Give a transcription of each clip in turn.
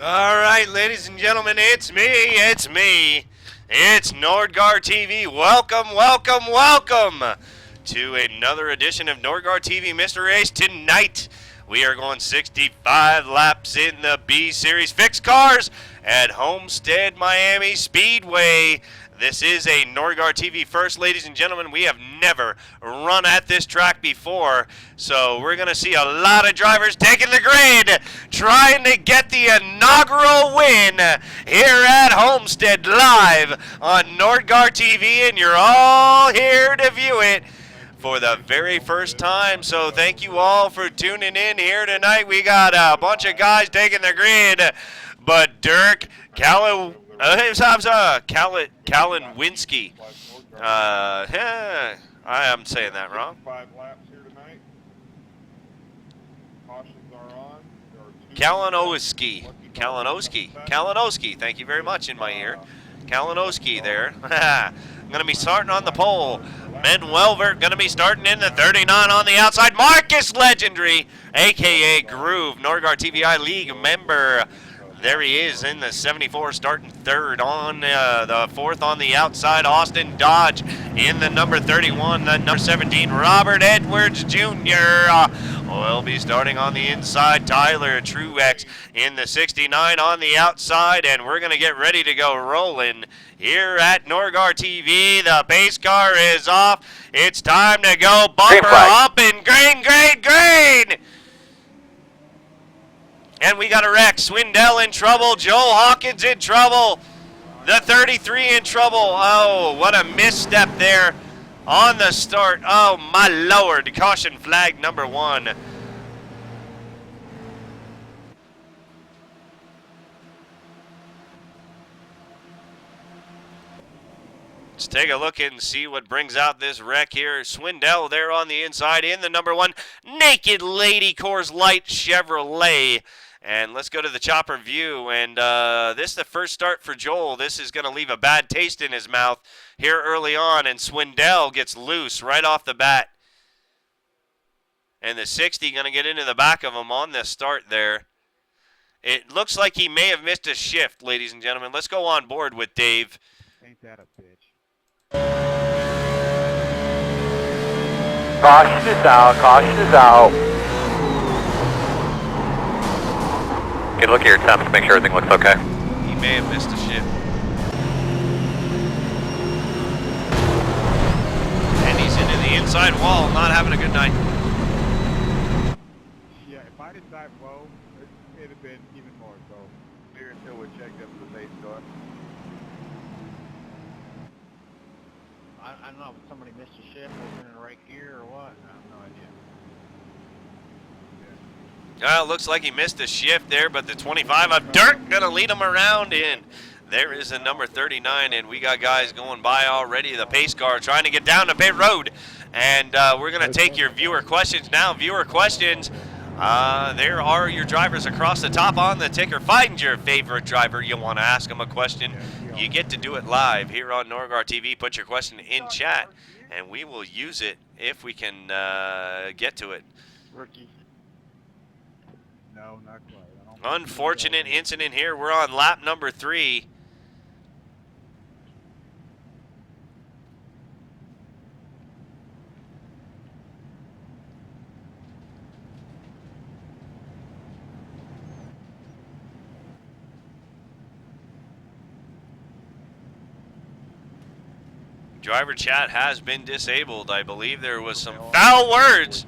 All right, ladies and gentlemen, it's me. It's Nordgar TV. Welcome to another edition of Nordgar TV Mystery Race. Tonight, we are going 65 laps in the B Series fixed cars at Homestead Miami Speedway. This is a Nordgar TV first, ladies and gentlemen. We have never run at this track before, so we're going to see a lot of drivers taking the grid, trying to get the inaugural win here at Homestead live on Nordgar TV, and you're all here to view it for the very first time. So thank you all for tuning in here tonight. We got a bunch of guys taking the grid, but Dirk, Kalinwinski. I am saying that wrong. 5 laps here tonight. Cautions are on. Kalinowski. Thank you very much in my ear. Kalinowski there. I'm going to be starting on the pole. Ben Welvert going to be starting in the 39 on the outside. Marcus Legendary, a.k.a. Groove, Nordgar TVI League member. There he is in the 74, starting third on the fourth on the outside. Austin Dodge in the number 31, the number 17, Robert Edwards Jr. Will be starting on the inside. Tyler Truex in the 69 on the outside, and we're going to get ready to go rolling here at Nordgar TV. The pace car is off. It's time to go bumper up and green. And we got a wreck. Swindell in trouble. Joe Hawkins in trouble. The 33 in trouble. Oh, what a misstep there on the start. Oh, my lord. Caution flag number 1. Let's take a look and see what brings out this wreck here. Swindell there on the inside in the number 1 Naked Lady Coors Light Chevrolet. And let's go to the chopper view, and this is the first start for Joel. This is going to leave a bad taste in his mouth here early on, and Swindell gets loose right off the bat. And the 60 going to get into the back of him on this start there. It looks like he may have missed a shift, ladies and gentlemen. Let's go on board with Dave. Ain't that a bitch? Caution is out. Get a look at your temps to make sure everything looks okay. He may have missed a shift. And he's into the inside wall, not having a good night. Yeah, if I didn't dive low, it'd have been even more so. Here until we checked up the base car. I don't know if somebody missed a shift, was in right here or what. I have no idea. It looks like he missed a shift there, but the 25 of Dirk going to lead him around in. There is a number 39, and we got guys going by already. The pace car trying to get down to pit road. And we're going to take your viewer questions now. Viewer questions. There are your drivers across the top on the ticker. Find your favorite driver. You want to ask them a question. You get to do it live here on Nordgar TV. Put your question in chat, and we will use it if we can get to it. Rookie. No, not quite. Unfortunate incident here. We're on lap number 3. Driver chat has been disabled. I believe there was some foul words.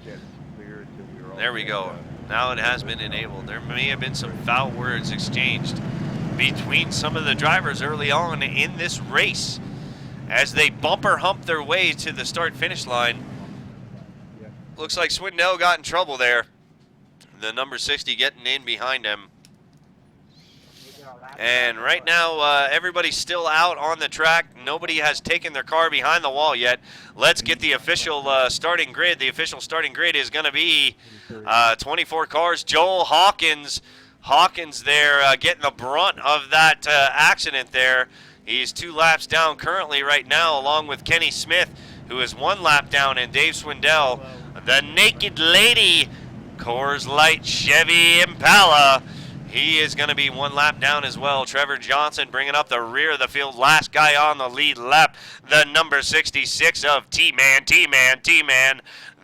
There we go. Now it has been enabled. There may have been some foul words exchanged between some of the drivers early on in this race as they bumper hump their way to the start-finish line. Looks like Swindell got in trouble there. The number 60 getting in behind him. And right now, everybody's still out on the track. Nobody has taken their car behind the wall yet. Let's get the official starting grid. The official starting grid is going to be 24 cars. Joel Hawkins there getting the brunt of that accident there. He's 2 laps down currently right now, along with Kenny Smith, who is 1 lap down, and Dave Swindell. The Naked Lady Coors Light Chevy Impala He is going to be one lap down as well. Trevor Johnson bringing up the rear of the field. Last guy on the lead lap, the number 66 of T-Man.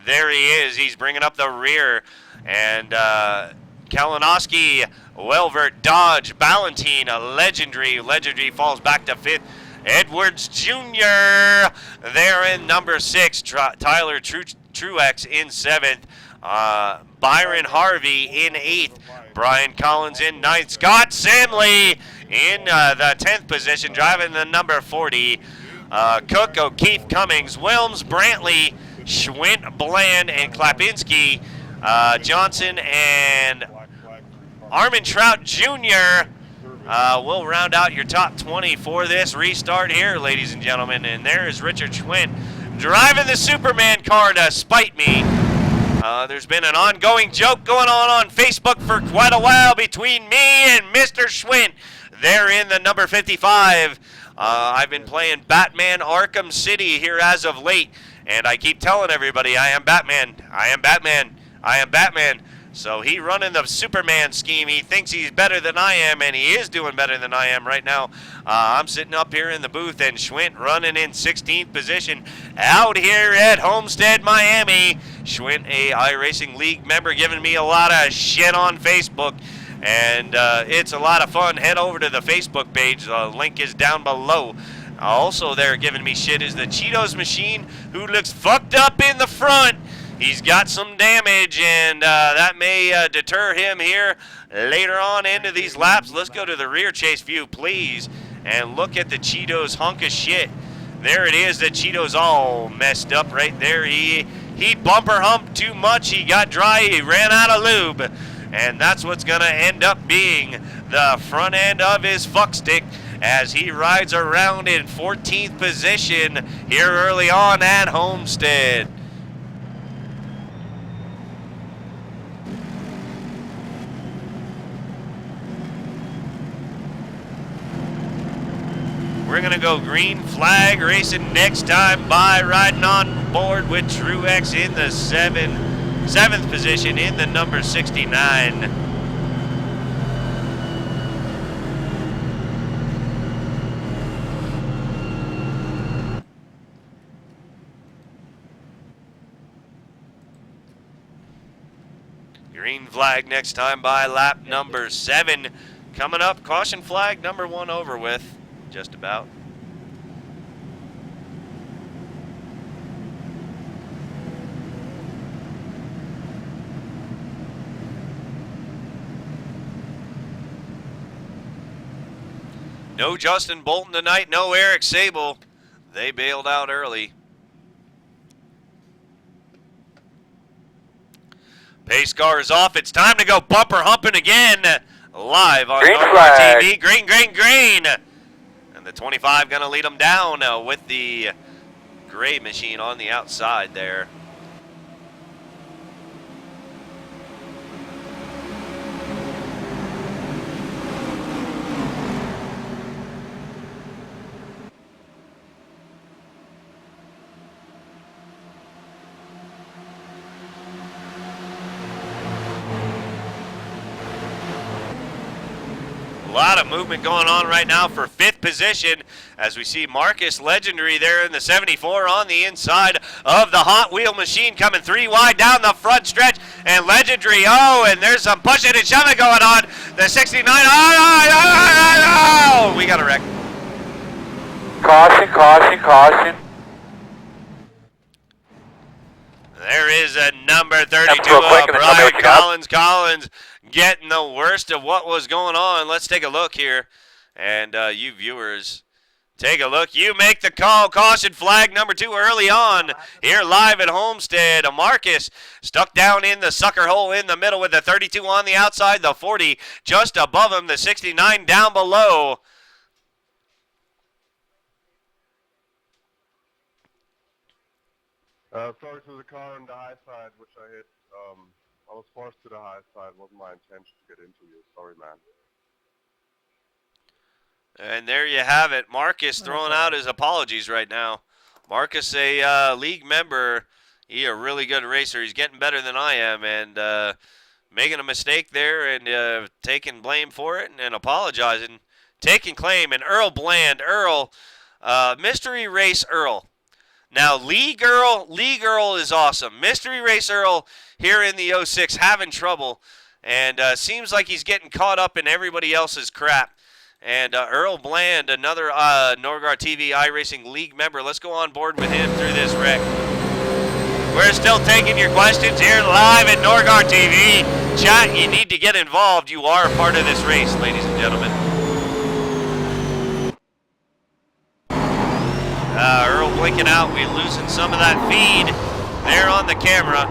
There he is. He's bringing up the rear. And Kalinowski, Welvert, Dodge, Ballantine, Legendary. Legendary falls back to 5th. Edwards Jr. there in number 6. Tyler Truex in 7th. Byron Harvey in 8th. Brian Collins in 9th. Scott Samley in the 10th position, driving the number 40. Cook, O'Keefe, Cummings, Wilms, Brantley, Schwint, Bland, and Klapinski, Johnson, and Armin Trout Jr. Will round out your top 20 for this restart here, ladies and gentlemen. And there is Richard Schwint driving the Superman car to spite me. There's been an ongoing joke going on Facebook for quite a while between me and Mr. Schwint. They're in the number 55. I've been playing Batman Arkham City here as of late, and I keep telling everybody I am Batman. I am Batman. I am Batman. So he running the Superman scheme. He thinks he's better than I am, and he is doing better than I am right now. I'm sitting up here in the booth, and Schwint running in 16th position out here at Homestead, Miami. Schwint, a iRacing League member, giving me a lot of shit on Facebook, and it's a lot of fun. Head over to the Facebook page. The link is down below. Also there giving me shit is the Cheetos machine, who looks fucked up in the front. He's got some damage, and that may deter him here later on into these laps. Let's go to the rear chase view, please, and look at the Cheetos hunk of shit. There it is, the Cheetos all messed up right there. He bumper humped too much. He got dry. He ran out of lube, and that's what's going to end up being the front end of his fuck stick as he rides around in 14th position here early on at Homestead. We're going to go green flag racing next time by, riding on board with Truex in the 7th position in the number 69. Green flag next time by, lap number 7. Coming up, caution flag number 1 over with. Just about. No Justin Bolton tonight, no Eric Sable. They bailed out early. Pace car is off. It's time to go bumper humping again. Live on Nordgar TV. Green. And the 25 going to lead them down with the gray machine on the outside there. A lot of movement going on right now for 5th position as we see Marcus Legendary there in the 74 on the inside of the Hot Wheel machine, coming 3 wide down the front stretch, and Legendary, and there's some pushing and shoving going on. The 69, we got a wreck. Caution. There is a number 32 Brian Collins getting the worst of what was going on. Let's take a look here. And you viewers, take a look. You make the call. Caution flag number 2 early on here live at Homestead. Marcus stuck down in the sucker hole in the middle with the 32 on the outside, the 40 just above him, the 69 down below. Sorry to the car on the high side, which I hit. I was forced to the high side. Wasn't my intention to get into you. Sorry, man. And there you have it. Marcus throwing out his apologies right now. Marcus, a league member, he a really good racer. He's getting better than I am, and making a mistake there and taking blame for it and apologizing, taking claim. And Earl Bland, Mystery Race Earl. Now, Lee Girl is awesome. Mystery Race Earl here in the 06 having trouble, and seems like he's getting caught up in everybody else's crap. And Earl Bland, another Nordgar TV iRacing League member. Let's go on board with him through this wreck. We're still taking your questions here live at Nordgar TV. Chat, you need to get involved. You are a part of this race, ladies and gentlemen. Earl blinking out. We're losing some of that feed there on the camera.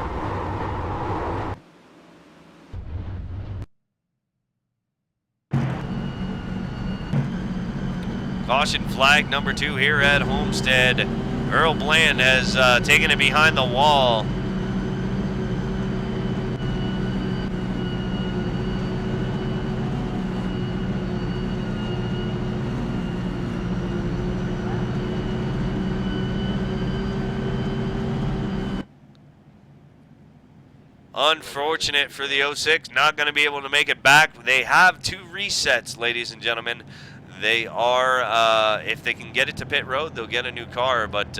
Caution flag number 2 here at Homestead. Earl Bland has taken it behind the wall. Unfortunate for the 06, not going to be able to make it back. They have 2 resets, ladies and gentlemen. They are, if they can get it to pit road, they'll get a new car, but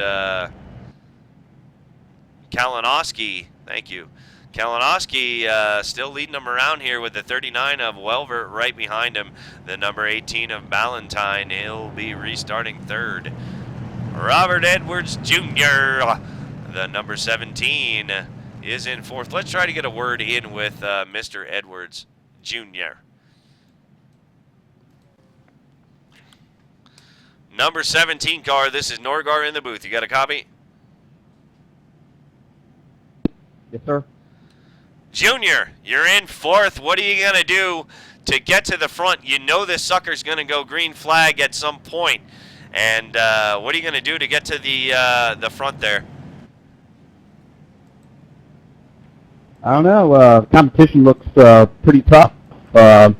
Kalinowski, thank you. Kalinowski still leading them around here with the 39 of Welvert right behind him. The number 18 of Ballantyne, he'll be restarting 3rd. Robert Edwards Jr., the number 17, is in 4th. Let's try to get a word in with Mr. Edwards Jr. Number 17 car, this is Nordgar in the booth. You got a copy? Yes, sir. Junior, you're in 4th. What are you going to do to get to the front? You know this sucker's going to go green flag at some point. And what are you going to do to get to the front there? I don't know. Competition looks pretty tough. Guess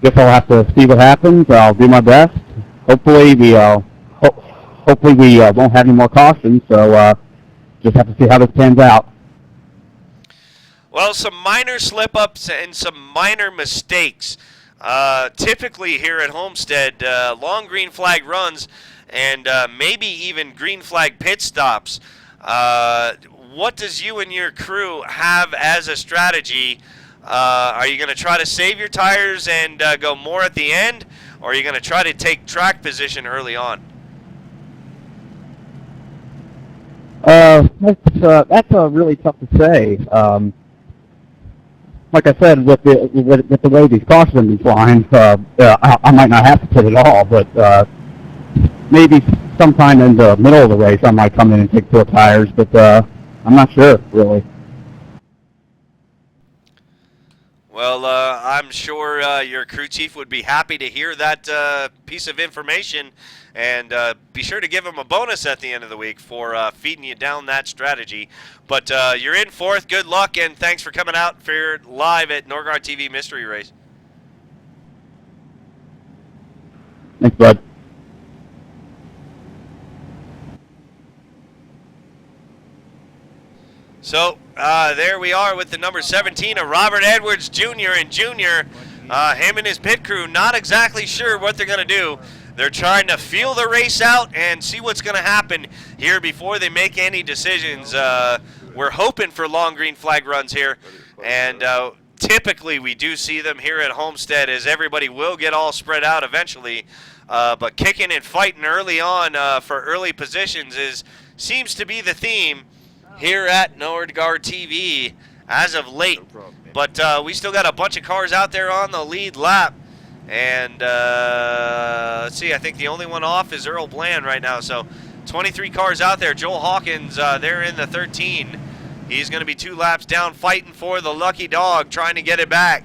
I'll have to see what happens. I'll do my best. Hopefully we won't have any more cautions. So just have to see how this pans out. Well, some minor slip-ups and some minor mistakes. Typically here at Homestead, long green flag runs and maybe even green flag pit stops. What does you and your crew have as a strategy? Are you going to try to save your tires and go more at the end, or are you going to try to take track position early on? That's really tough to say. Like I said, with the way these cautions have been flying, I might not have to pit at all, but maybe sometime in the middle of the race I might come in and take 4 tires, but I'm not sure, really. Well, I'm sure your crew chief would be happy to hear that piece of information, and be sure to give him a bonus at the end of the week for feeding you down that strategy. But you're in 4th. Good luck, and thanks for coming out for live at Nordgar TV Mystery Race. Thanks, bud. So there we are with the number 17 of Robert Edwards Jr. And Jr., him and his pit crew, not exactly sure what they're going to do. They're trying to feel the race out and see what's going to happen here before they make any decisions. We're hoping for long green flag runs here, and typically we do see them here at Homestead, as everybody will get all spread out eventually. But kicking and fighting early on for early positions seems to be the theme here at Nordgar TV as of late. But we still got a bunch of cars out there on the lead lap. And let's see, I think the only one off is Earl Bland right now. So 23 cars out there. Joel Hawkins, they're in the 13. He's going to be 2 laps down, fighting for the lucky dog, trying to get it back.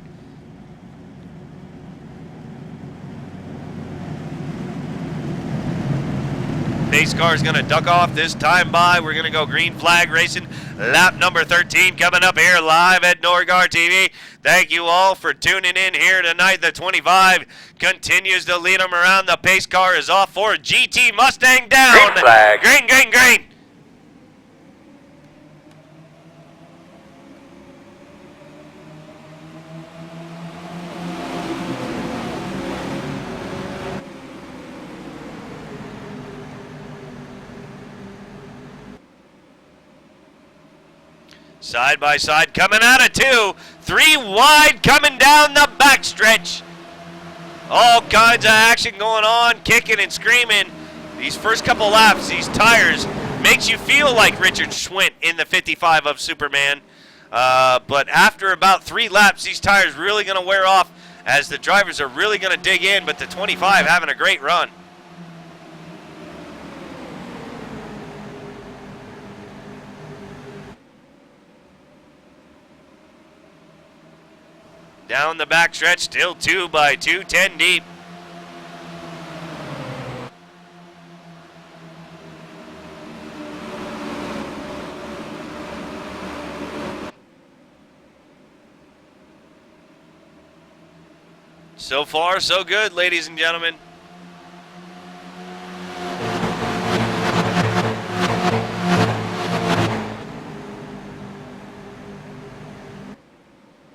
Pace car is going to duck off this time by. We're going to go green flag racing. Lap number 13 coming up here live at Nordgar TV. Thank you all for tuning in here tonight. The 25 continues to lead them around. The pace car is off for GT Mustang down. Green flag. Green, green, green. Side by side coming out of 2. 3 wide coming down the backstretch. All kinds of action going on, kicking and screaming. These first couple laps, these tires, makes you feel like Richard Schwint in the 55 of Superman. But after about 3 laps, these tires really going to wear off as the drivers are really going to dig in, but the 25 having a great run. Down the backstretch, still 2 by 2, 10 deep. So far, so good, ladies and gentlemen.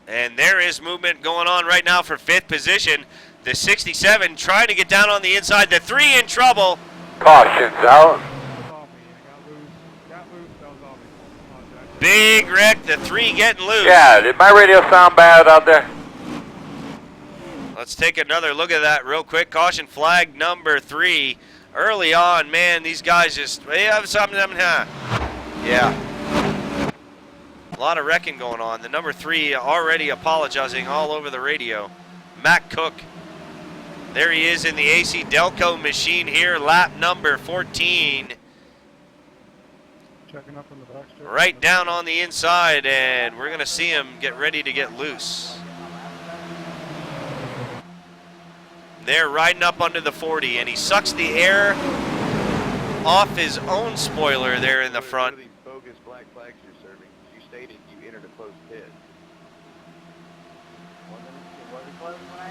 And there is movement going on right now for 5th position. The 67 trying to get down on the inside. The 3 in trouble. Caution's out. Big wreck. The 3 getting loose. Yeah, did my radio sound bad out there? Let's take another look at that real quick. Caution flag number 3. Early on, man, these guys just, they have something, yeah. A lot of wrecking going on. The number 3 already apologizing all over the radio. Matt Cook. There he is in the AC Delco machine here, lap number 14. Checking up on the backstretch. Right down on the inside, and we're going to see him get ready to get loose. They're riding up under the 40, and he sucks the air off his own spoiler there in the front. What are these bogus black flags you're serving? You stated you entered a closed pit. Wasn't closed when I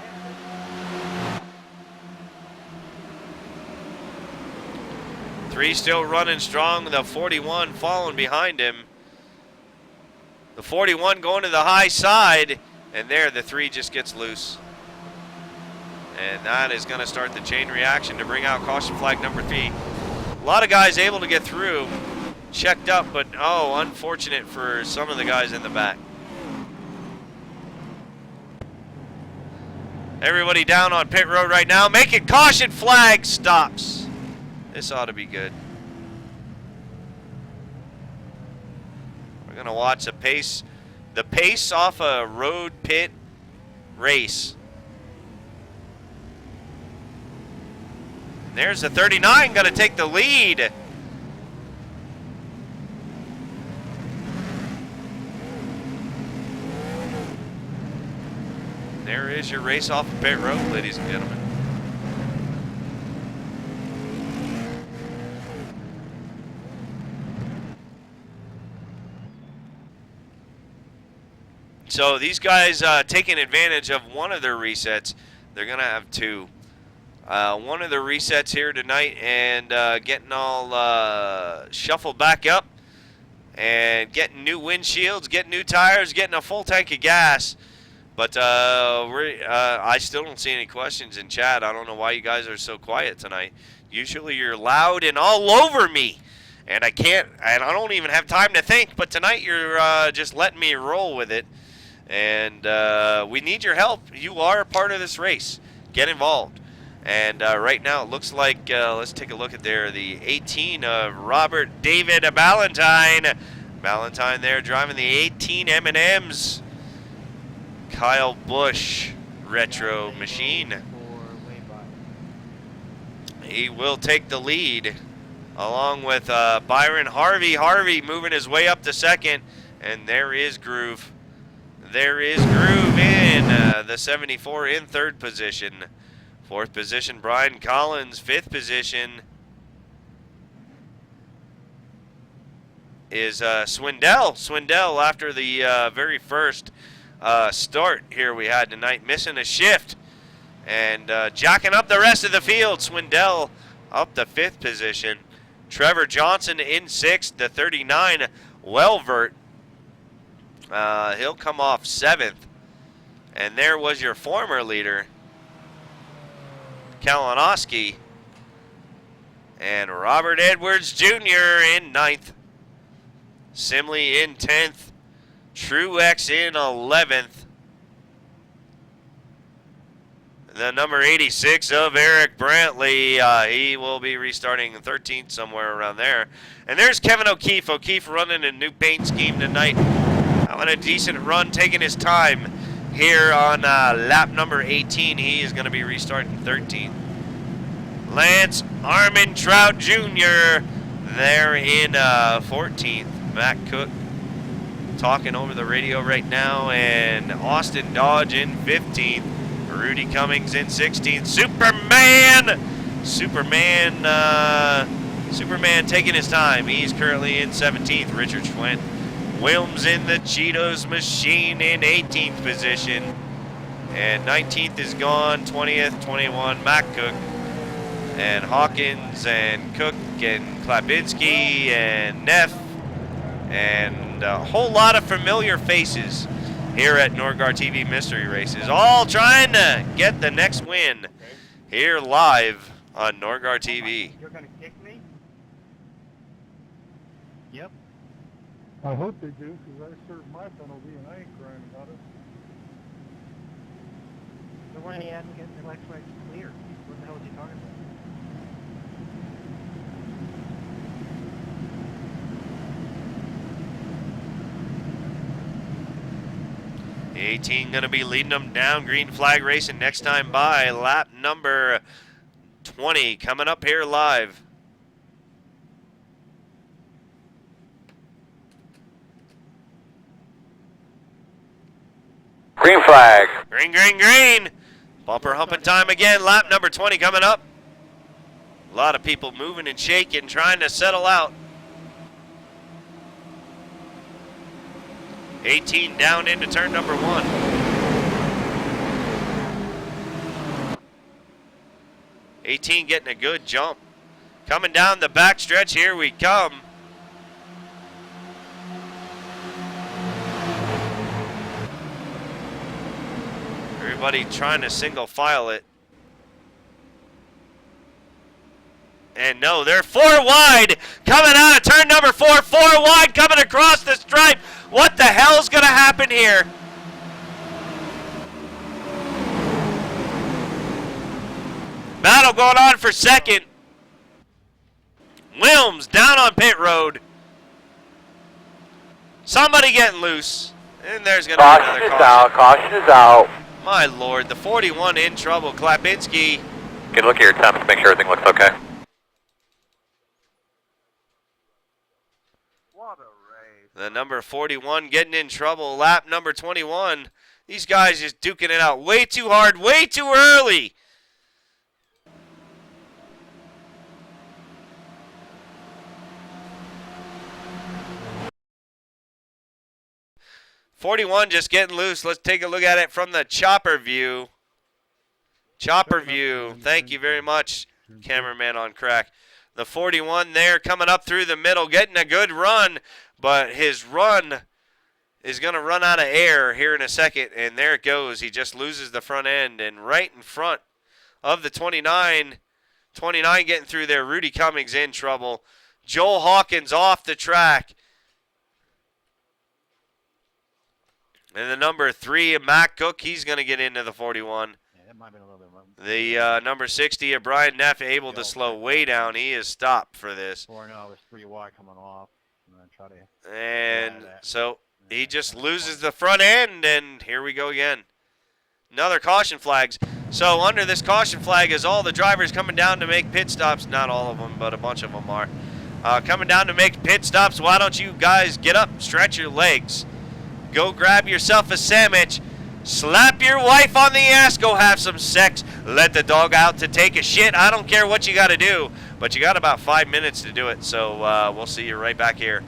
entered. 3 still running strong, the 41 following behind him. The 41 going to the high side, and there the 3 just gets loose. And that is going to start the chain reaction to bring out caution flag number 3. A lot of guys able to get through, checked up, but oh, unfortunate for some of the guys in the back. Everybody down on pit road right now, making caution flag stops. This ought to be good. We're going to watch the pace off a road pit race. There's the 39 going to take the lead. There is your race off of pit road, ladies and gentlemen. So these guys taking advantage of one of their resets. They're going to have 2. One of the resets here tonight, and getting all shuffled back up and getting new windshields, getting new tires, getting a full tank of gas. But I still don't see any questions in chat. I don't know why you guys are so quiet tonight. Usually you're loud and all over me, and I don't even have time to think. But tonight you're just letting me roll with it, and we need your help. You are a part of this race. Get involved. And right now it looks like, let's take a look at there, the 18 of Robert David Ballantyne. Ballantyne there driving the 18 M&Ms. Kyle Busch retro machine. He will take the lead along with Byron Harvey. Harvey moving his way up to 2nd. And there is Groove. There is Groove in the 74 in 3rd position. 4th position, Brian Collins. 5th position is Swindell. Swindell, after the very first start here we had tonight, missing a shift and jacking up the rest of the field. Swindell up to 5th position. Trevor Johnson in 6th, the 39, Welvert. He'll come off 7th. And there was your former leader, Kalinowski, and Robert Edwards Jr. in 9th. Simley in 10th. Truex in 11th. The number 86 of Eric Brantley, he will be restarting 13th, somewhere around there. And there's Kevin O'Keefe. O'Keefe running a new paint scheme tonight. Having a decent run, taking his time here on lap number 18. He is going to be restarting 13th. Lance Armentrout Jr. there in 14th. Matt Cook talking over the radio right now. And Austin Dodge in 15th. Rudy Cummings in 16th. Superman taking his time. He's currently in 17th. Richard Schwint. Wilms in the Cheetos machine in 18th position. And 19th is gone. 20th, 21, Matt Cook. And Hawkins and Cook and Klapinski and Neff. And a whole lot of familiar faces here at Nordgar TV Mystery Races, all trying to get the next win here live on Nordgar TV. You're gonna kick me? Yep. I hope they do, because I served my penalty and I ain't crying about it. So why he hadn't getting the next race clear? What the hell is he talking about? 18 going to be leading them down. Green flag racing next time by. Lap number 20 coming up here live. Green flag. Green, green, green. Bumper humping time again. Lap number 20 coming up. A lot of people moving and shaking, trying to settle out. 18 down into turn number 1. 18 getting a good jump. Coming down the back stretch, here we come. Everybody trying to single file it. And no, they're 4 wide. Coming out of turn number 4, 4 wide, coming across the stripe. What the hell's going to happen here? Battle going on for second. Wilms down on pit road. Somebody getting loose. And there's going to be another caution. Caution is out. My lord, the 41 in trouble. Klapinski. Good look at your temps, make sure everything looks okay. The number 41 getting in trouble. Lap number 21. These guys just duking it out way too hard, way too early. .41 just getting loose. Let's take a look at it from the chopper view. Chopper view. Thank you very much, cameraman on crack. The 41 there coming up through the middle, getting a good run. But his run is going to run out of air here in a second, and there it goes. He just loses the front end, and right in front of the 29 getting through there, Rudy Cummings in trouble. Joel Hawkins off the track. And the number 3, Matt Cook, he's going to get into the 41. Yeah, that might have been a little bit wrong. The number 60 of Brian Neff able to slow way down. He is stopped for this. 4-0, there's 3 wide coming off. And so he just loses the front end, and here we go again. Another caution flags. So under this caution flag is all the drivers coming down to make pit stops. Not all of them, but a bunch of them are. Coming down to make pit stops. Why don't you guys get up, stretch your legs, go grab yourself a sandwich, slap your wife on the ass, go have some sex, let the dog out to take a shit. I don't care what you got to do, but you got about 5 minutes to do it. So we'll see you right back here.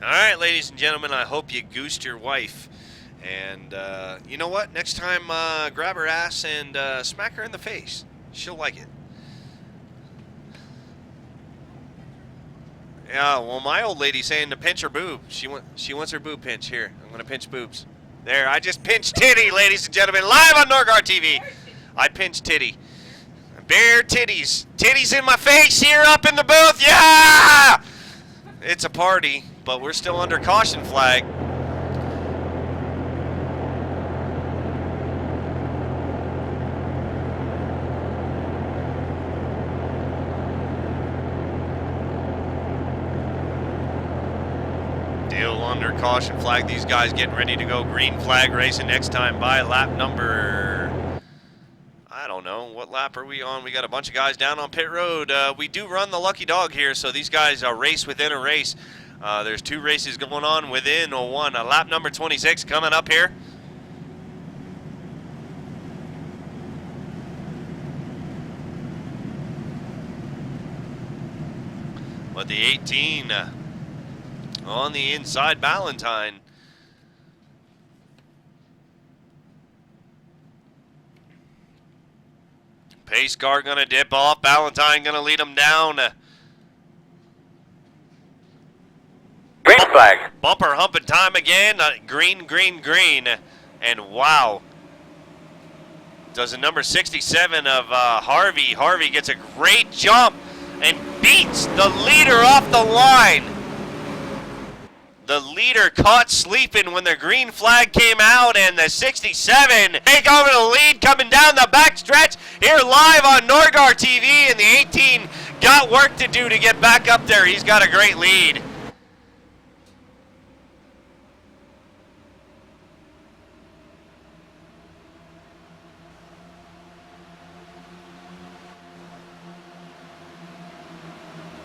All right, ladies and gentlemen, I hope you goosed your wife. And you know what? Next time, grab her ass and smack her in the face. She'll like it. Yeah, well, my old lady's saying to pinch her boob. She wants her boob pinch. Here, I'm going to pinch boobs. There, I just pinched titty, ladies and gentlemen, live on Nordgar TV. I pinched titty. Bare titties. Titties in my face here up in the booth. Yeah! It's a party, but we're still under caution flag. Still under caution flag. These guys getting ready to go green flag racing next time by lap number, I don't know, what lap are we on? We got a bunch of guys down on pit road. We do run the lucky dog here, so these guys are race within a race. There's 2 races going on within one. Lap number 26 coming up here. But the 18 on the inside, Valentine. Pace car gonna dip off. Valentine gonna lead him down. Green flag. Bumper humping time again. Green, green, green. And wow. Does a number 67 of Harvey. Harvey gets a great jump and beats the leader off the line. The leader caught sleeping when the green flag came out, and the 67 take over the lead coming down the back stretch here live on Nordgar TV, and the 18 got work to do to get back up there. He's got a great lead.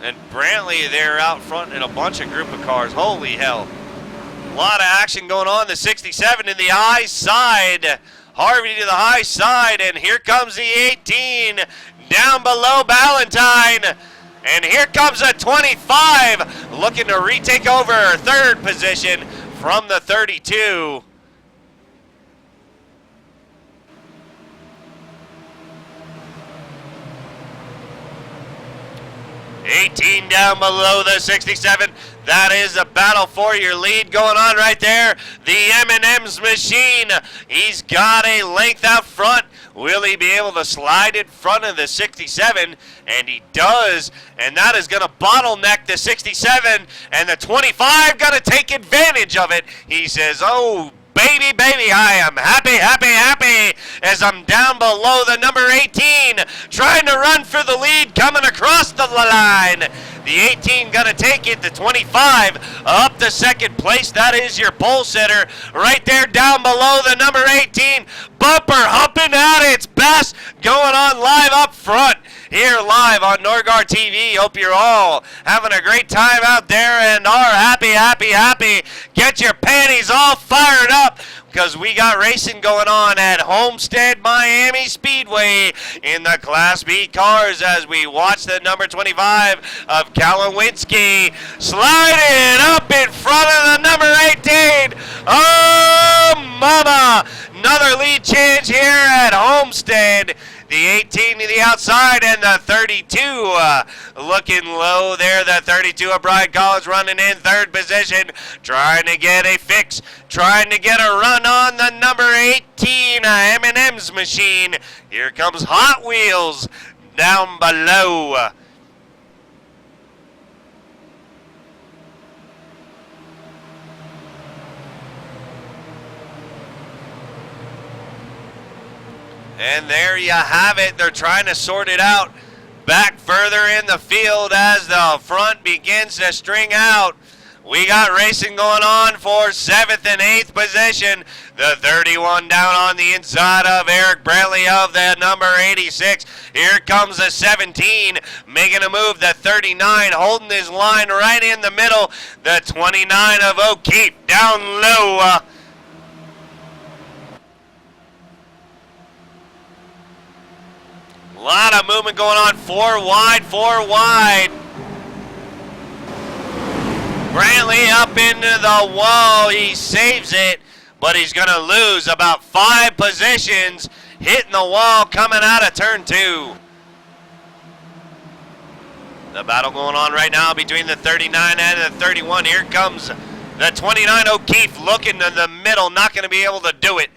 And Brantley there out front in a bunch of group of cars. Holy hell. A lot of action going on. The 67 in the high side. Harvey to the high side. And here comes the 18 down below Valentine. And here comes a 25 looking to retake over 3rd position from the 32. 18 down below the 67. That is a battle for your lead going on right there. The M&M's machine. He's got a length out front. Will he be able to slide in front of the 67? And he does. And that is going to bottleneck the 67. And the 25 going to take advantage of it. He says, oh, baby, baby, I am happy, happy, happy as I'm down below the number 18, trying to run for the lead, coming across the line. The 18 gonna take it, the 25 up to 2nd place. That is your pole sitter right there down below the number 18. Bumper humping at its best, going on live up front. Here live on Nordgar TV. Hope you're all having a great time out there and are happy, happy, happy. Get your panties all fired up because we got racing going on at Homestead Miami Speedway in the Class B cars as we watch the number 25 of Kalawinski sliding up in front of the number 18. Oh, mama! Another lead change here at Homestead. The 18 to the outside and the 32 looking low there. The 32 of Brian Collins running in 3rd position, trying to get a fix, trying to get a run on the number 18 M&M's machine. Here comes Hot Wheels down below. And there you have it. They're trying to sort it out back further in the field as the front begins to string out. We got racing going on for 7th and 8th position. The 31 down on the inside of Eric Brantley of the number 86. Here comes the 17 making a move. The 39 holding his line right in the middle. The 29 of O'Keefe down low. A lot of movement going on. 4 wide, 4 wide. Brantley up into the wall. He saves it, but he's going to lose about 5 positions, hitting the wall coming out of turn 2. The battle going on right now between the 39 and the 31. Here comes the 29 O'Keefe looking to the middle. Not going to be able to do it.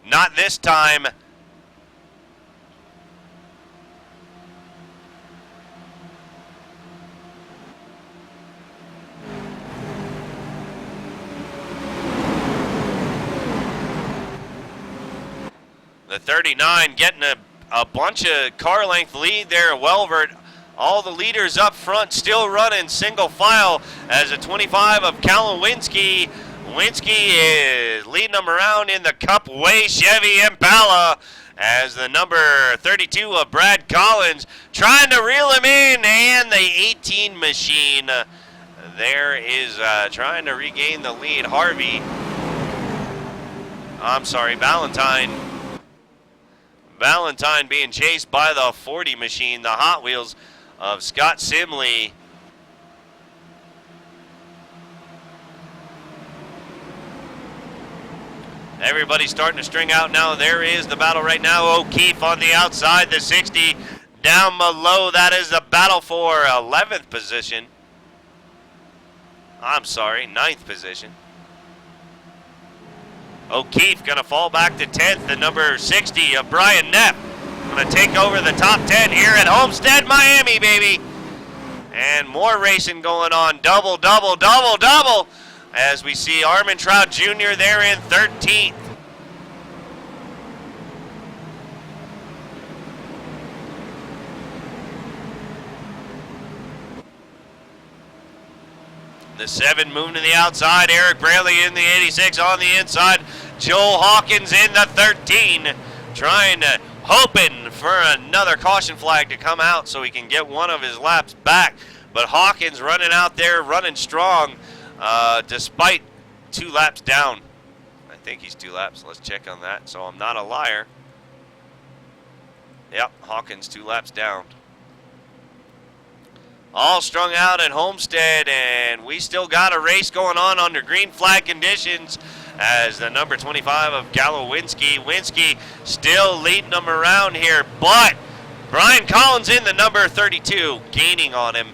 Not this time. The 39 getting a bunch of car length lead there. Welvert, all the leaders up front still running single file as a 25 of Kalowinski. Winsky is leading them around in the Cup Way Chevy Impala as the number 32 of Brad Collins trying to reel him in, and the 18 machine there is trying to regain the lead. Valentine being chased by the 40 machine, the Hot Wheels of Scott Simley. Everybody's starting to string out now. There is the battle right now. O'Keefe on the outside, the 60 down below. That is the battle for 11th position. I'm sorry, 9th position. O'Keefe going to fall back to 10th. The number 60 of Brian Neff going to take over the top 10 here at Homestead, Miami, baby. And more racing going on. Double, double, double, double. As we see Armentrout Jr. there in 13th. The 7 moving to the outside. Eric Brantley in the 86 on the inside. Joel Hawkins in the 13. Hoping for another caution flag to come out so he can get one of his laps back. But Hawkins running out there, running strong, despite 2 laps down. I think he's 2 laps. Let's check on that so I'm not a liar. Yep, Hawkins 2 laps down. All strung out at Homestead, and we still got a race going on under green flag conditions as the number 25 of Galowinski. Winsky still leading them around here, but Brian Collins in the number 32, gaining on him,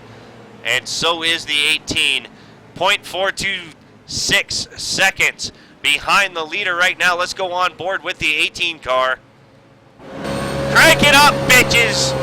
and so is the 18. 0.426 seconds behind the leader right now. Let's go on board with the 18 car. Crank it up, bitches!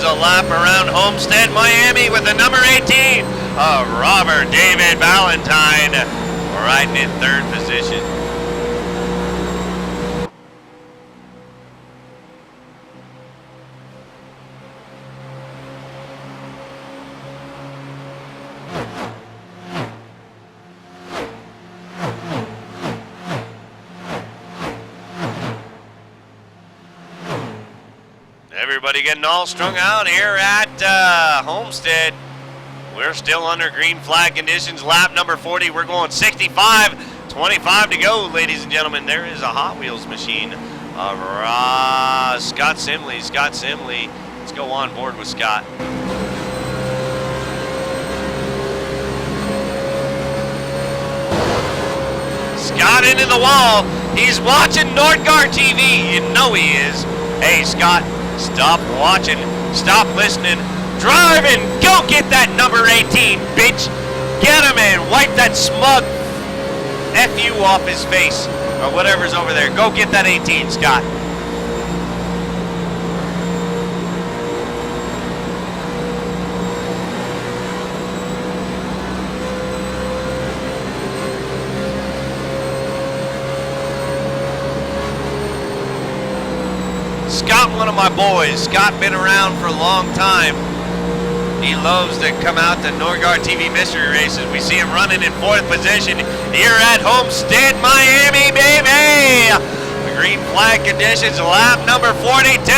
A lap around Homestead, Miami with the number 18 of Robert David Valentine riding in 3rd position. Everybody getting all strung out here at Homestead. We're still under green flag conditions. Lap number 40, we're going 65, 25 to go, ladies and gentlemen. There is a Hot Wheels machine of Scott Simley. Scott Simley, let's go on board with Scott. Scott into the wall. He's watching Nordgar TV. You know he is. Hey, Scott. Stop watching, stop listening, drive and go get that number 18, bitch. Get him and wipe that smug F-U off his face, or whatever's over there. Go get that 18, Scott. one of my boys. Scott been around for a long time. He loves to come out to Nordgar TV mystery races. We see him running in 4th position here at Homestead, Miami, baby! The green flag conditions, lap number 42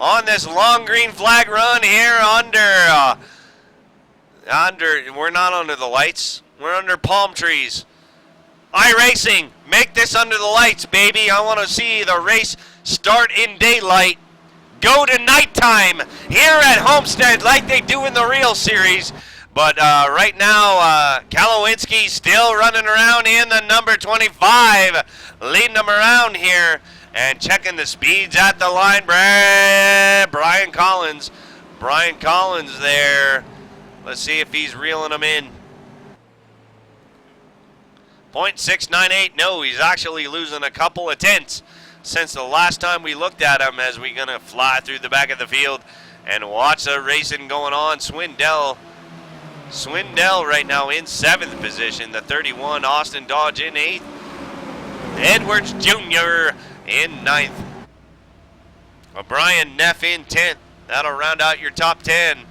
on this long green flag run here under, we're not under the lights. We're under palm trees. iRacing, make this under the lights, baby. I want to see the race start in daylight, go to nighttime here at Homestead like they do in the real series. But right now, Kalowinski still running around in the number 25, leading them around here and checking the speeds at the line. Brian Collins there. Let's see if he's reeling them in. 0.698. No, he's actually losing a couple of tenths since the last time we looked at him, as we're going to fly through the back of the field and watch the racing going on. Swindell right now in 7th position. The 31, Austin Dodge in 8th. Edwards Jr. in 9th. O'Brien Neff in 10th. That'll round out your top 10.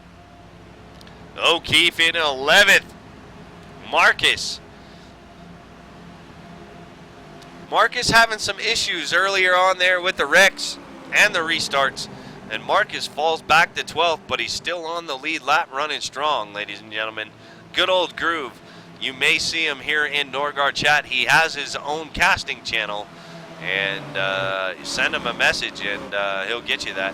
O'Keefe in 11th. Marcus having some issues earlier on there with the wrecks and the restarts. And Marcus falls back to 12th, but he's still on the lead lap running strong, ladies and gentlemen. Good old Groove. You may see him here in Nordgar chat. He has his own casting channel. And send him a message and he'll get you that.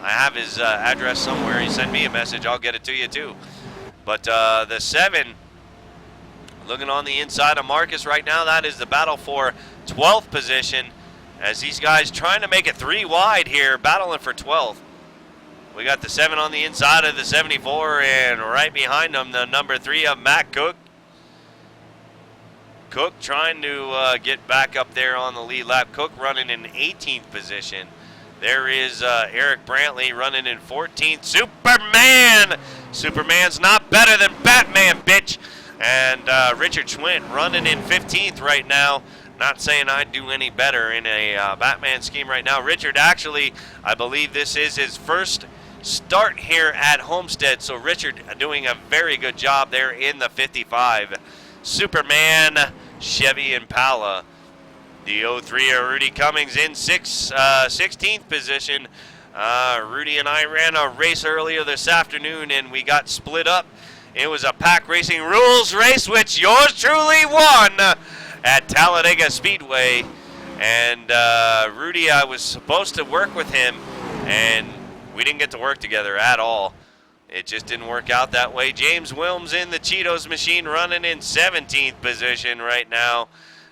I have his address somewhere. He sent me a message. I'll get it to you too. But the 7, looking on the inside of Marcus right now, that is the battle for 12th position, as these guys trying to make it 3 wide here, battling for 12th. We got the 7 on the inside of the 74, and right behind them, the number 3 of Matt Cook. Cook trying to get back up there on the lead lap. Cook running in 18th position. There is Eric Brantley running in 14th. Superman's not better than Batman, bitch. And Richard Schwint running in 15th right now. Not saying I'd do any better in a Batman scheme right now. Richard, actually, I believe this is his first start here at Homestead. So Richard doing a very good job there in the 55. Superman, Chevy Impala. The 03 of Rudy Cummings in 16th position. Rudy and I ran a race earlier this afternoon, and we got split up. It was a pack racing rules race, which yours truly won at Talladega Speedway. And Rudy, I was supposed to work with him, and we didn't get to work together at all. It just didn't work out that way. James Wilms in the Cheetos machine running in 17th position right now.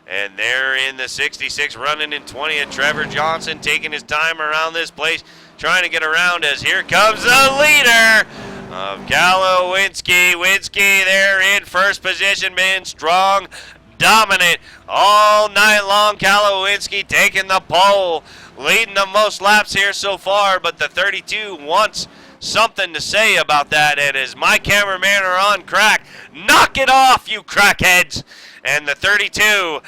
And they're in the 66 running in 20th. Trevor Johnson taking his time around this place, trying to get around, as here comes the leader of Kalowinski. Winsky there in first position, being strong, dominant all night long. Kalowinski taking the pole, leading the most laps here so far, but the 32 wants something to say about that. And as my cameraman are on crack, knock it off, you crackheads. And the 32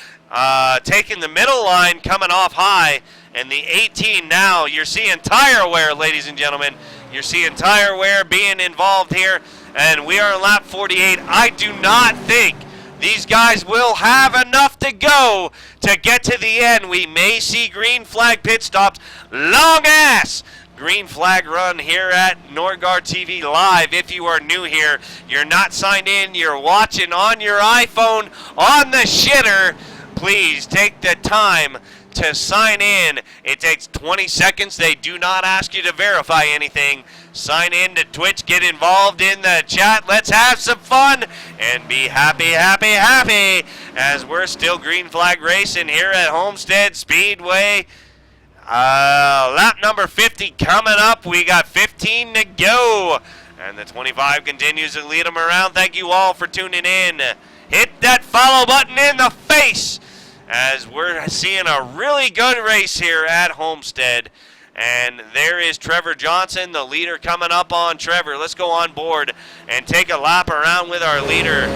taking the middle line, coming off high. And the 18 now, you're seeing tire wear, ladies and gentlemen. You're seeing tire wear being involved here. And we are in lap 48. I do not think these guys will have enough to go to get to the end. We may see green flag pit stops. Long ass green flag run here at Nordgar TV Live. If you are new here, you're not signed in, you're watching on your iPhone on the shitter, please take the time to sign in. It takes 20 seconds. They do not ask you to verify anything. Sign in to Twitch, get involved in the chat. Let's have some fun and be happy, happy, happy, as we're still green flag racing here at Homestead Speedway. Lap number 50 coming up. We got 15 to go. And the 25 continues to lead them around. Thank you all for tuning in. Hit that follow button in the face, as we're seeing a really good race here at Homestead. And there is Trevor Johnson, the leader, coming up on Trevor. Let's go on board and take a lap around with our leader.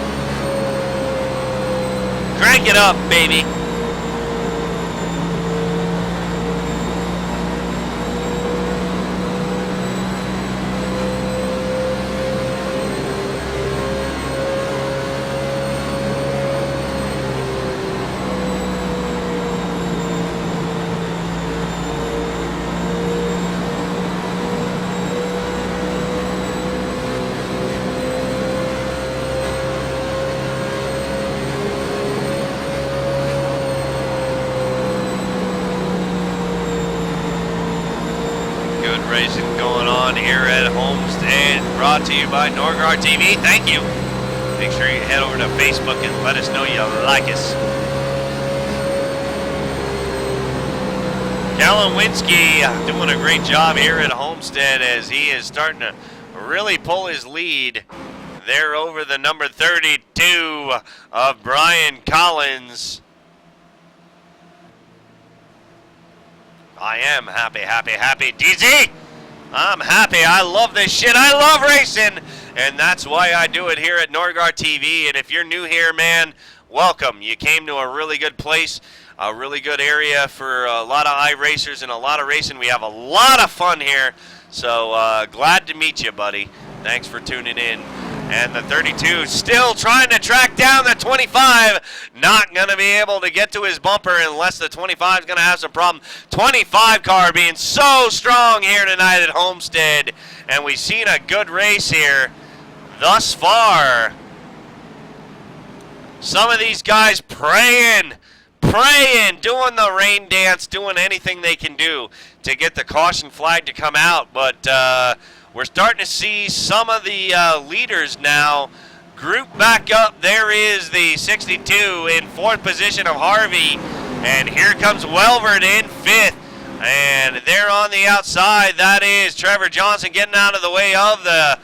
Crank it up, baby. here at Homestead, brought to you by Nordgar TV. Thank you. Make sure you head over to Facebook and let us know you like us. Kellen Winsky doing a great job here at Homestead as he is starting to really pull his lead there over the number 32 of Brian Collins. I am happy. DZ, I'm happy. I love this shit. I love racing. And that's why I do it here at Nordgar TV. And if you're new here, man, welcome. You came to a really good place, a really good area for a lot of iRacers and a lot of racing. We have a lot of fun here. So glad to meet you, buddy. Thanks for tuning in. And the 32 still trying to track down the 25. Not going to be able to get to his bumper unless the 25 is going to have some problem. 25 car being so strong here tonight at Homestead. And we've seen a good race here thus far. Some of these guys praying, doing the rain dance, doing anything they can do to get the caution flag to come out. But we're starting to see some of the leaders now group back up. There is the 62 in fourth position of Harvey. And here comes Welvert in fifth. And there on the outside, that is Trevor Johnson getting out of the way of the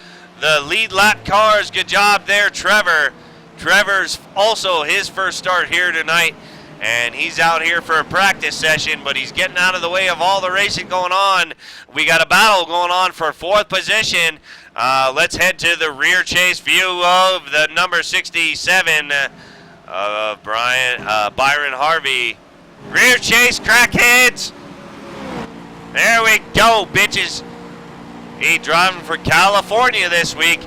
lead lap cars. Good job there, Trevor. Trevor's also his first start here tonight. And he's out here for a practice session, but he's getting out of the way of all the racing going on. We got a battle going on for fourth position. Let's head to the rear chase view of the number 67 of Byron Harvey. Rear chase, crackheads. There we go, bitches. He driving for California this week.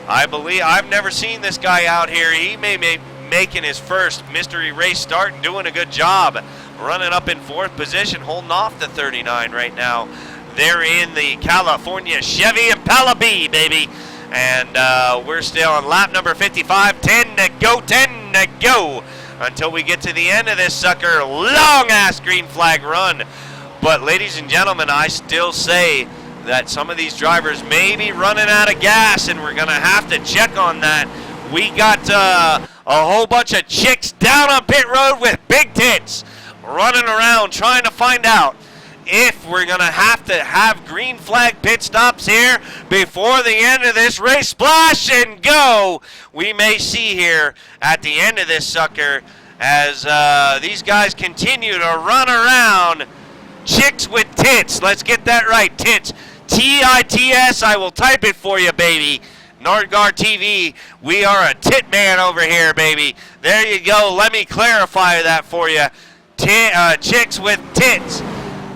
I believe I've never seen this guy out here. He may be making his first mystery race start and doing a good job. Running up in fourth position, holding off the 39 right now. They're in the California Chevy Impala B, baby. And we're still on lap number 55. 10 to go until we get to the end of this sucker. Long-ass green flag run. But ladies and gentlemen, I still say that some of these drivers may be running out of gas, and we're going to have to check on that. We got a whole bunch of chicks down on pit road with big tits running around trying to find out if we're going to have green flag pit stops here before the end of this race. Splash and go. We may see here at the end of this sucker as these guys continue to run around. Chicks with tits. Let's get that right. Tits. T-I-T-S. I will type it for you, baby. Nordgar TV, we are a tit man over here, baby. There you go. Let me clarify that for you. Chicks with tits.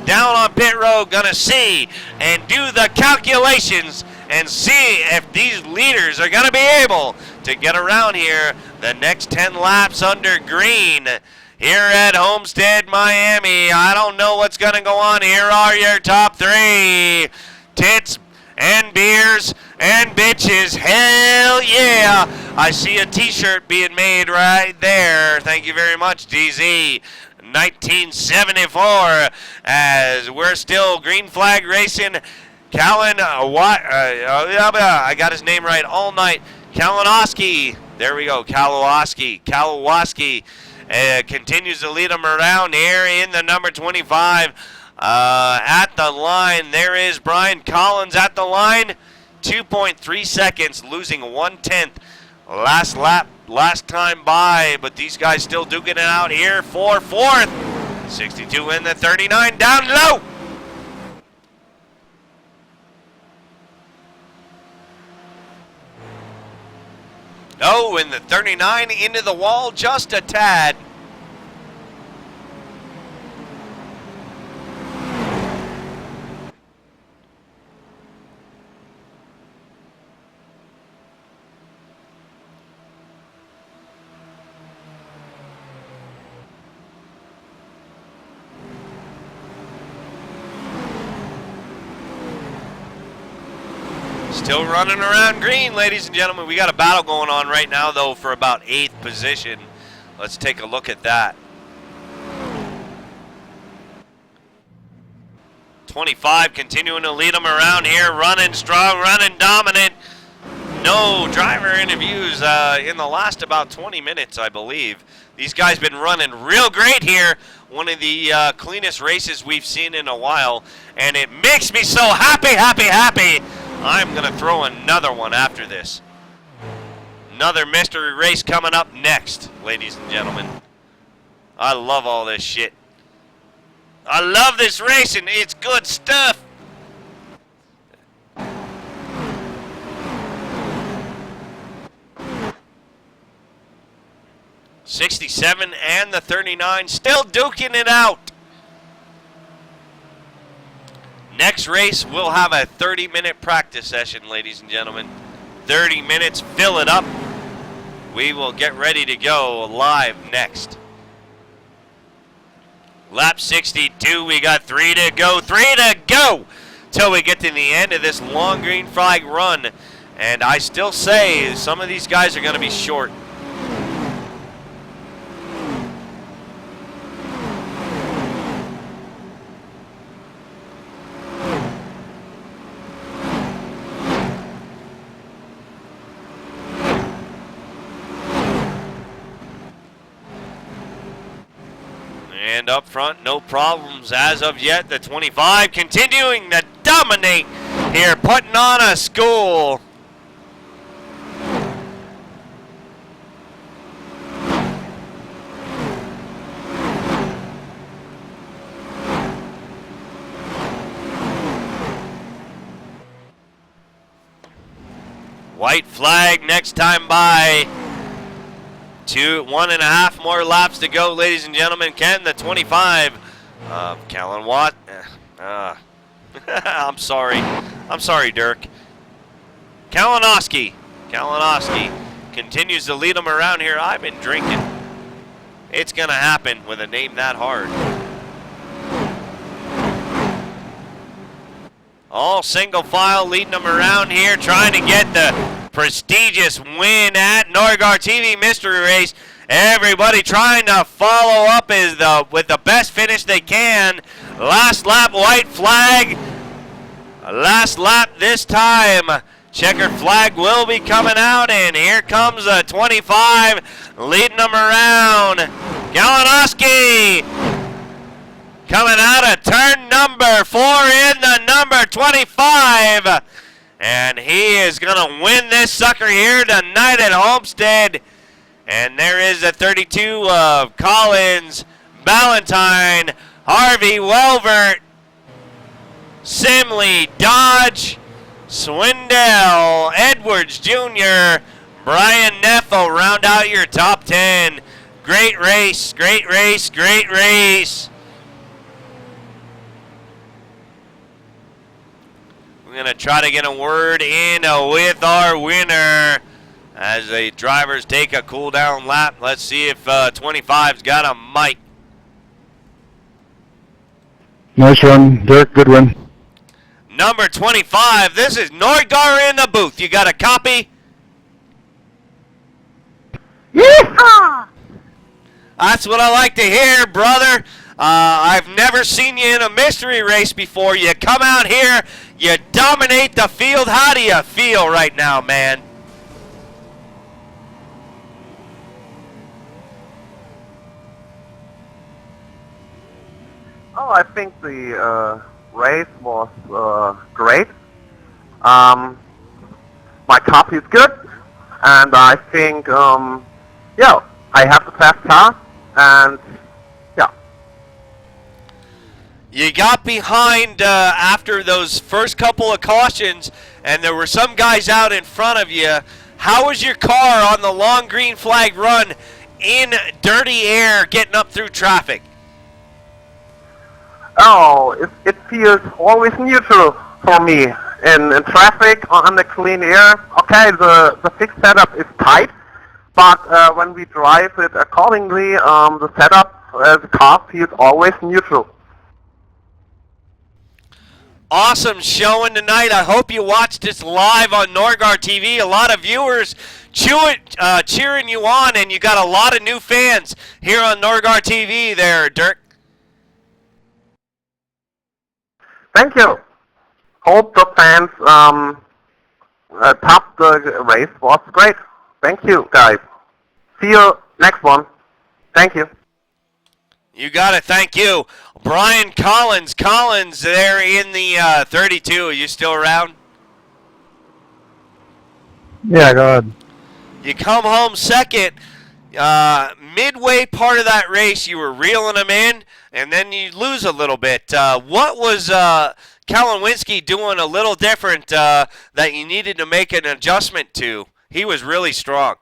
Down on pit road, gonna see and do the calculations and see if these leaders are gonna be able to get around here the next 10 laps under green. Here at Homestead, Miami. I don't know what's gonna go on. Here are your top three. Tits and beers and bitches. Hell yeah. I see a t-shirt being made right there. Thank you very much, DZ. 1974 as we're still green flag racing. Callan, I got his name right all night. Kalinowski. There we go. Kalowski continues to lead them around here in the number 25. At the line, there is Brian Collins at the line. 2.3 seconds, losing 1/10 last lap, last time by, but these guys still duking it out here for fourth. 62 in the 39, down low. Oh, in the 39 into the wall just a tad. Still running around green, ladies and gentlemen. We got a battle going on right now, though, for about 8th position. Let's take a look at that. 25 continuing to lead them around here, running strong, running dominant. No driver interviews in the last about 20 minutes, I believe. These guys been running real great here. One of the cleanest races we've seen in a while, and it makes me so happy, happy, happy. I'm going to throw another one after this. Another mystery race coming up next, ladies and gentlemen. I love all this shit. I love this racing. It's good stuff. '67 and the 39 still duking it out. Next race, we'll have a 30-minute practice session, ladies and gentlemen. 30 minutes, fill it up. We will get ready to go live next. Lap 62, we got 3 to go, 3 to go till we get to the end of this long green flag run. And I still say some of these guys are going to be short. And up front, no problems as of yet. The 25 continuing to dominate here, putting on a school. White flag next time by. 1.5 more laps to go, ladies and gentlemen. Ken, the 25. Callan Watt. I'm sorry. I'm sorry, Dirk. Kalinowski continues to lead them around here. I've been drinking. It's going to happen with a name that hard. All single file leading them around here, trying to get the prestigious win at Nordgar TV Mystery Race. Everybody trying to follow up with the best finish they can. Last lap, white flag. Last lap this time. Checkered flag will be coming out, and here comes the 25 leading them around. Kalinowski coming out of turn number 4 in the number 25. And he is going to win this sucker here tonight at Homestead. And there is a 32 of Collins, Ballantyne, Harvey, Welvert, Simley, Dodge, Swindell, Edwards Jr., Brian Neffel round out your top 10. Great race, great race, great race. We're going to try to get a word in with our winner as the drivers take a cool down lap. Let's see if 25's got a mic. Nice run, Dirk. Good win. Number 25, this is Nordgar in the booth. You got a copy? Yeehaw! That's what I like to hear, brother. I've never seen you in a mystery race before. You come out here, you dominate the field. How do you feel right now, man? Oh, I think the race was great. My copy is good, and I think, yeah, I have the fast car, and yeah. You got behind after those first couple of cautions, and there were some guys out in front of you. How was your car on the long green flag run in dirty air getting up through traffic? Oh, it feels always neutral for me. In traffic, on the clean air, okay, the fixed setup is tight, but when we drive it accordingly, the setup, the car feels always neutral. Awesome showing tonight. I hope you watched this live on Nordgar TV. A lot of viewers cheering you on, and you got a lot of new fans here on Nordgar TV there, Dirk. Thank you. Hope the fans top the race was great. Thank you, guys. See you next one. Thank you. You got it. Thank you. Brian Collins. Collins there in the 32. Are you still around? Yeah, go ahead. You come home second. Midway part of that race, you were reeling them in, and then you lose a little bit. What was Kalawinski doing a little different that you needed to make an adjustment to? He was really strong.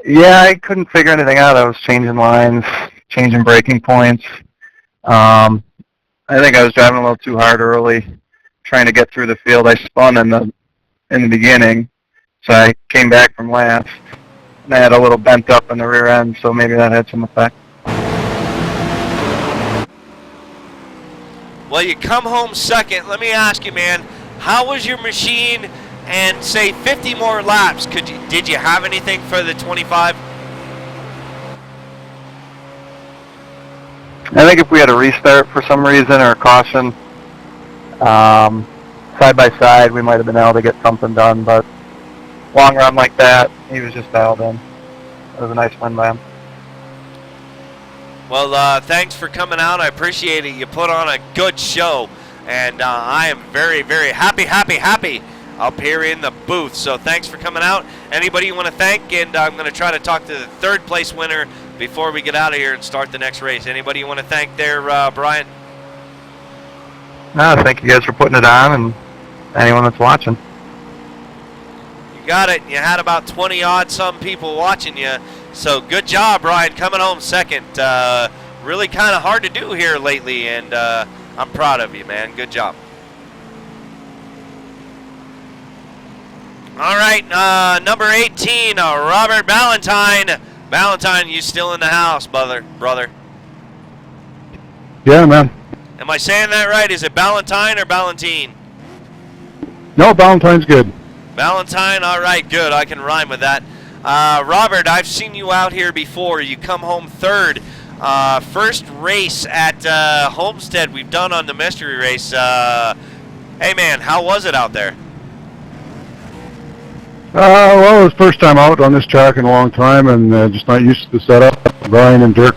Yeah, I couldn't figure anything out. I was changing lines, changing braking points. I think I was driving a little too hard early, trying to get through the field. I spun in the beginning, so I came back from last. And I had a little bent up in the rear end, so maybe that had some effect. Well, you come home second. Let me ask you, man, how was your machine? And say 50 more laps. Did you have anything for the 25? I think if we had a restart for some reason or a caution, side by side, we might have been able to get something done. But long run like that, he was just dialed in. It was a nice win by him. Well, thanks for coming out. I appreciate it. You put on a good show, and I am very, very happy up here in the booth. So thanks for coming out. Anybody you want to thank? And I'm going to try to talk to the third place winner before we get out of here and start the next race. Anybody you want to thank there, Brian? No, thank you guys for putting it on, and anyone that's watching. You got it. You had about 20-odd some people watching you. So good job, Brian, coming home second. Really kind of hard to do here lately, and I'm proud of you, man. Good job. All right, number 18, Robert Ballantyne. Ballantyne, you still in the house, brother? Yeah, man. Am I saying that right? Is it Ballantyne or Ballantine? No, Valentine's good. Ballantyne, all right, good. I can rhyme with that. Robert, I've seen you out here before. You come home third. First race at Homestead we've done on the mystery race. Hey, man, how was it out there? Well, it was first time out on this track in a long time, and just not used to the setup. Brian and Dirk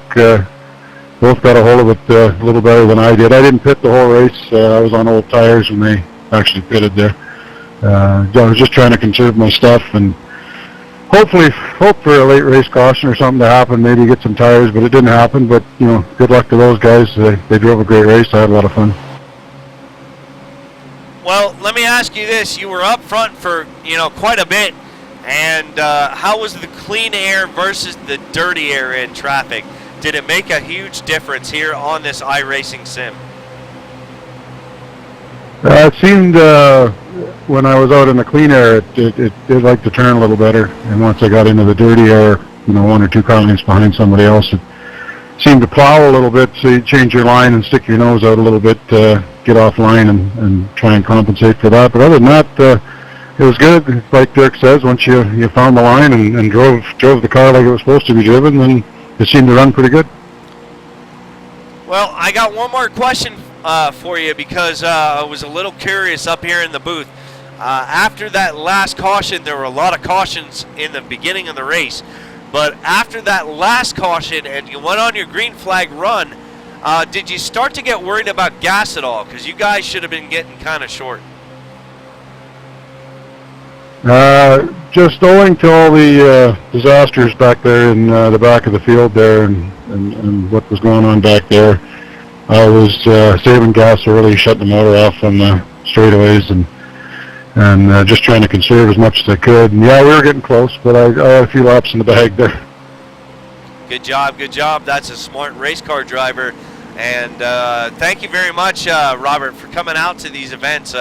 both got a hold of it a little better than I did. I didn't pit the whole race. I was on old tires when they actually pitted there. I was just trying to conserve my stuff and hope for a late race caution or something to happen, maybe get some tires, but it didn't happen. But, you know, good luck to those guys. They drove a great race. I had a lot of fun. Well, let me ask you this. You were up front for, quite a bit. And how was the clean air versus the dirty air in traffic? Did it make a huge difference here on this iRacing sim? It seemed when I was out in the clean air, it did like to turn a little better. And once I got into the dirty air, one or two car lengths behind somebody else, it seemed to plow a little bit. So you change your line and stick your nose out a little bit, get off line and try and compensate for that. But other than that, it was good. Like Dirk says, once you found the line and drove the car like it was supposed to be driven, then it seemed to run pretty good. Well, I got one more question for you because I was a little curious up here in the booth. After that last caution, there were a lot of cautions in the beginning of the race. But after that last caution and you went on your green flag run, did you start to get worried about gas at all? Because you guys should have been getting kind of short. Just owing to all the disasters back there in the back of the field there and what was going on back there, I was saving gas early, shutting the motor off on the straightaways and just trying to conserve as much as I could. And yeah, we were getting close, but I had a few laps in the bag there. Good job, good job. That's a smart race car driver. And thank you very much, Robert, for coming out to these events.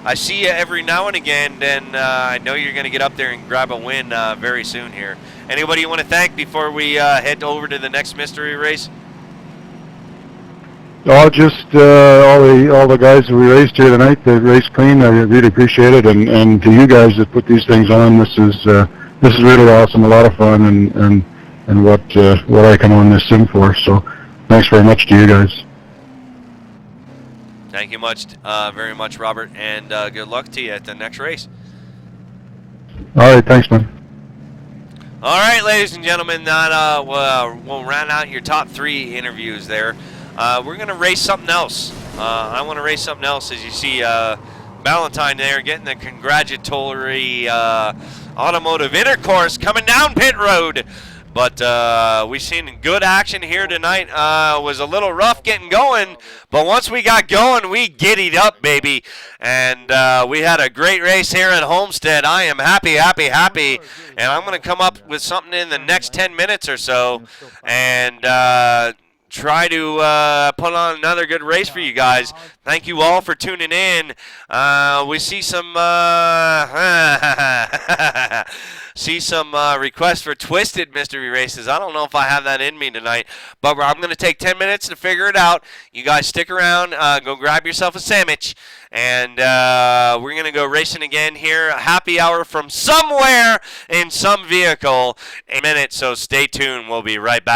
I see you every now and again, and I know you're going to get up there and grab a win very soon here. Anybody you want to thank before we head over to the next mystery race? Oh, just all the guys that we raced here tonight. They raced clean. I really appreciate it, and to you guys that put these things on, this is really awesome. A lot of fun, and what I come on this sim for. So Thanks very much to you guys. Thank you very much, Robert, and good luck to you at the next race. All right, thanks, man. All right, ladies and gentlemen, that we'll round out your top 3 interviews there. We're going to race something else. I want to race something else. As you see, Valentine there getting the congratulatory automotive intercourse coming down pit road. But we've seen good action here tonight. Was a little rough getting going, but once we got going, we giddied up, baby. And we had a great race here at Homestead. I am happy, happy, happy. And I'm going to come up with something in the next 10 minutes or so and try to put on another good race for you guys. Thank you all for tuning in. We see some requests for twisted mystery races. I don't know if I have that in me tonight, but I'm going to take 10 minutes to figure it out. You guys stick around, go grab yourself a sandwich, and we're going to go racing again here. Happy hour from somewhere in some vehicle in a minute, so stay tuned. We'll be right back.